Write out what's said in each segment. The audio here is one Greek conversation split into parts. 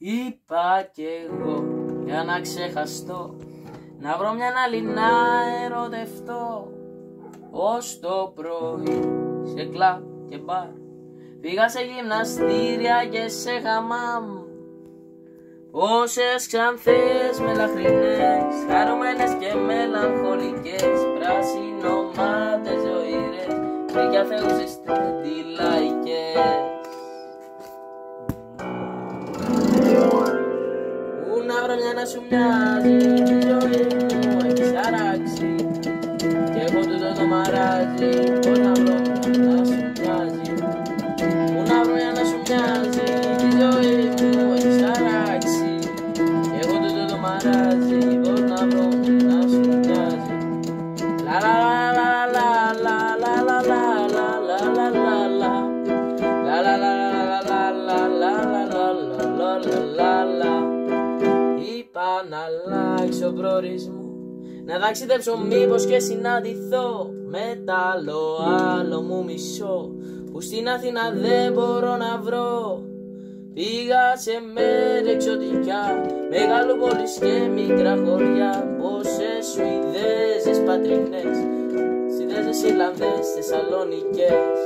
Είπα κι εγώ για να ξεχαστώ, να βρω μια άλλη να ερωτευτώ. Ως το πρωί σε κλαμπ και μπαρ, πήγα σε γυμναστήρια και σε χαμάμ. Πόσες ξανθές μελαχρινές, χαρούμενες και μελαγχολικές, πράσινομάτες ζωήρες, φρίκια θεούσες τεντιλαϊκές. Πού να βρω μια να σου μοιάζει, τη ζωή μου έχεις αράξει, κι έχω τούτο το μαράζι, πώς να βρω να σου μοιάζει. Πού να βρω μια να σου μοιάζει, τη ζωή μου έχεις αράξει, κι έχω τούτο το μαράζι, πώς να βρω να σου μοιάζει. Λα λα λα λα λα λα λα λα λα λα λα λα λα λα λα λα λα. Είπα να αλλάξω προορισμό, να ταξιδέψω μήπως και συναντηθώ με τ' άλλο μου μισό, που στην Αθήνα δεν μπορώ να βρω. Πήγα σε μέρη εξωτικά, μεγαλοπόλεις και μικρά χωριά, πόσες Σουηδέζες πατρινές, Σιδέζες, Ιρλανδές, Θεσσαλονικές.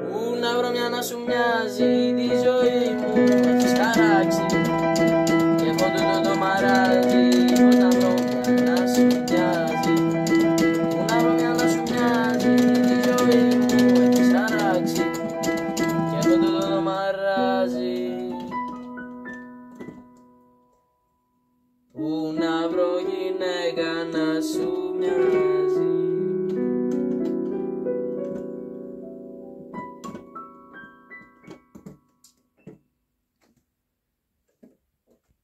Πού να βρω μια να σου μοιάζει, τη ζωή